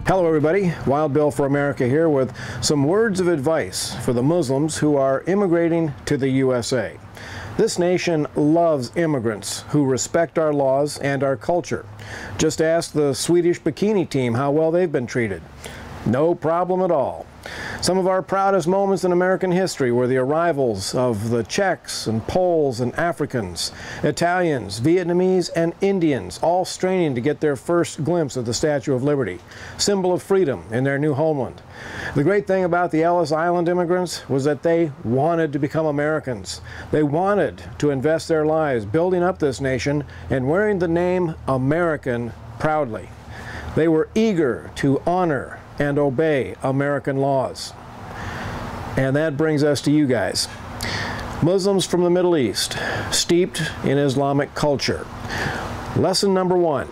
Hello everybody, Wild Bill for America here with some words of advice for the Muslims who are immigrating to the USA. This nation loves immigrants who respect our laws and our culture. Just ask the Swedish bikini team how well they've been treated. No problem at all. Some of our proudest moments in American history were the arrivals of the Czechs and Poles and Africans, Italians, Vietnamese, and Indians, all straining to get their first glimpse of the Statue of Liberty, symbol of freedom in their new homeland. The great thing about the Ellis Island immigrants was that they wanted to become Americans. They wanted to invest their lives building up this nation and wearing the name American proudly. They were eager to honor and obey American laws. And that brings us to you guys. Muslims from the Middle East, steeped in Islamic culture. Lesson number one,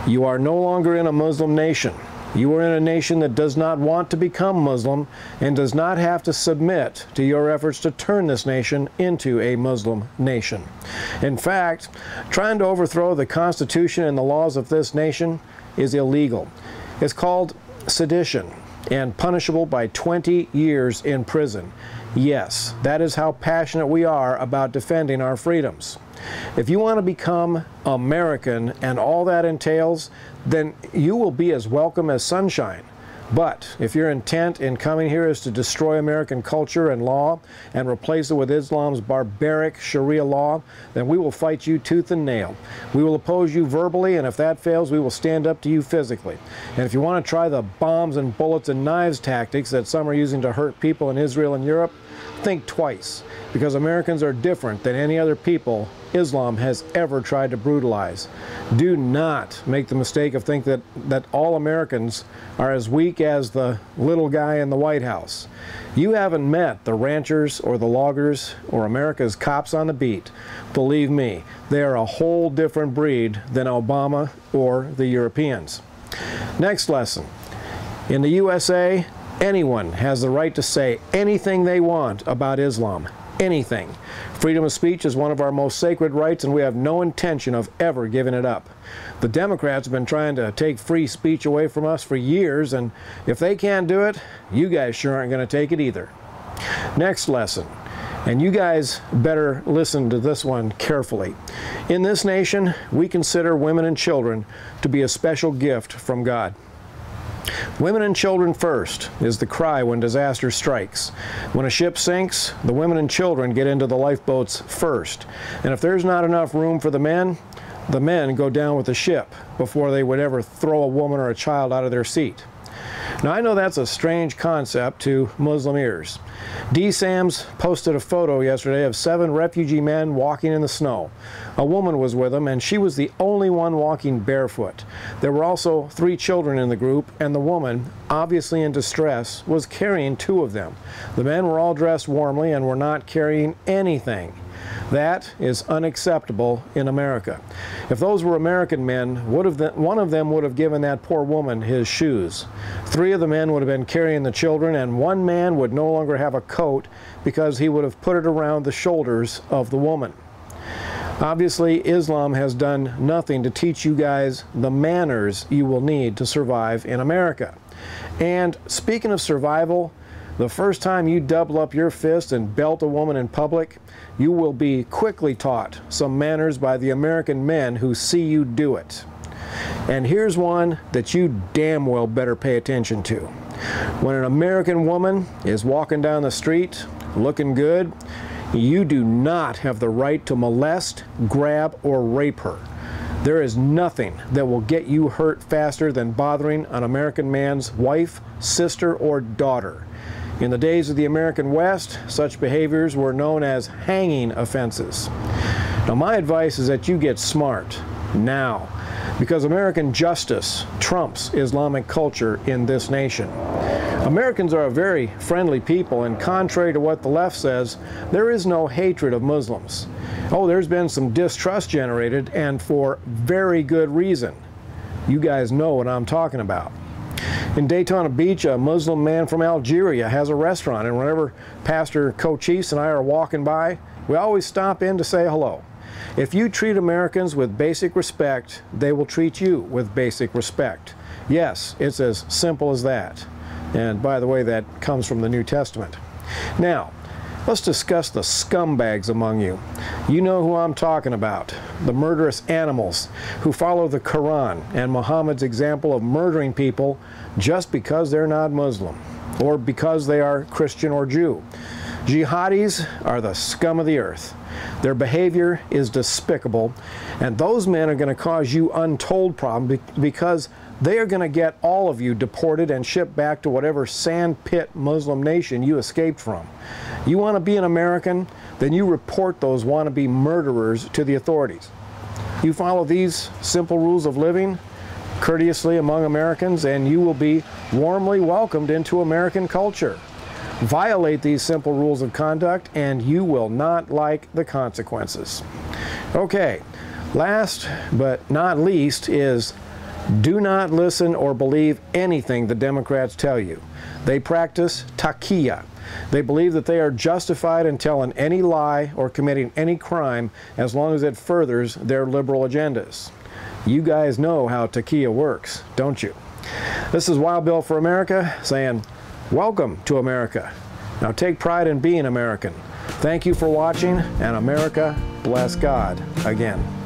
you are no longer in a Muslim nation. You are in a nation that does not want to become Muslim and does not have to submit to your efforts to turn this nation into a Muslim nation. In fact, trying to overthrow the Constitution and the laws of this nation is illegal. It's called sedition and punishable by 20 years in prison. Yes, that is how passionate we are about defending our freedoms. If you want to become American and all that entails, then you will be as welcome as sunshine. But if your intent in coming here is to destroy American culture and law and replace it with Islam's barbaric Sharia law, then we will fight you tooth and nail. We will oppose you verbally, and if that fails, we will stand up to you physically. And if you want to try the bombs and bullets and knives tactics that some are using to hurt people in Israel and Europe, think twice, because Americans are different than any other people Islam has ever tried to brutalize. Do not make the mistake of thinking that all Americans are as weak as the little guy in the White House. You haven't met the ranchers or the loggers or America's cops on the beat. Believe me, they are a whole different breed than Obama or the Europeans. Next lesson. In the USA, anyone has the right to say anything they want about Islam. Anything. Freedom of speech is one of our most sacred rights, and we have no intention of ever giving it up. The Democrats have been trying to take free speech away from us for years, and if they can't do it, you guys sure aren't going to take it either. Next lesson, and you guys better listen to this one carefully. In this nation, we consider women and children to be a special gift from God. Women and children first is the cry when disaster strikes. When a ship sinks, the women and children get into the lifeboats first. And if there's not enough room for the men go down with the ship before they would ever throw a woman or a child out of their seat. Now, I know that's a strange concept to Muslim ears. D. Sams posted a photo yesterday of 7 refugee men walking in the snow. A woman was with them, and she was the only one walking barefoot. There were also 3 children in the group, and the woman, obviously in distress, was carrying 2 of them. The men were all dressed warmly and were not carrying anything. That is unacceptable in America. If those were American men, one of them would have given that poor woman his shoes. 3 of the men would have been carrying the children, and 1 man would no longer have a coat because he would have put it around the shoulders of the woman. Obviously, Islam has done nothing to teach you guys the manners you will need to survive in America. And speaking of survival, the first time you double up your fist and belt a woman in public, you will be quickly taught some manners by the American men who see you do it. And here's one that you damn well better pay attention to. When an American woman is walking down the street looking good, you do not have the right to molest, grab, or rape her. There is nothing that will get you hurt faster than bothering an American man's wife, sister, or daughter. In the days of the American West, such behaviors were known as hanging offenses. Now, my advice is that you get smart now, because American justice trumps Islamic culture in this nation. Americans are a very friendly people, and contrary to what the left says, there is no hatred of Muslims. Oh, there's been some distrust generated, and for very good reason. You guys know what I'm talking about. In Daytona Beach, a Muslim man from Algeria has a restaurant, and whenever Pastor Cochise and I are walking by, we always stop in to say hello. If you treat Americans with basic respect, they will treat you with basic respect. Yes, it's as simple as that. And by the way, that comes from the New Testament. Now, let's discuss the scumbags among you. You know who I'm talking about. The murderous animals who follow the Quran and Muhammad's example of murdering people just because they're not Muslim or because they are Christian or Jew. Jihadis are the scum of the earth. Their behavior is despicable, and those men are going to cause you untold problems because they are going to get all of you deported and shipped back to whatever sandpit Muslim nation you escaped from. You want to be an American? Then you report those wannabe murderers to the authorities. You follow these simple rules of living courteously among Americans, and you will be warmly welcomed into American culture. Violate these simple rules of conduct, and you will not like the consequences. Okay, last but not least is do not listen or believe anything the Democrats tell you. They practice taqiyya. They believe that they are justified in telling any lie or committing any crime as long as it furthers their liberal agendas. You guys know how taqiyya works, don't you? This is Wild Bill for America saying, welcome to America. Now take pride in being American. Thank you for watching, and America bless God again.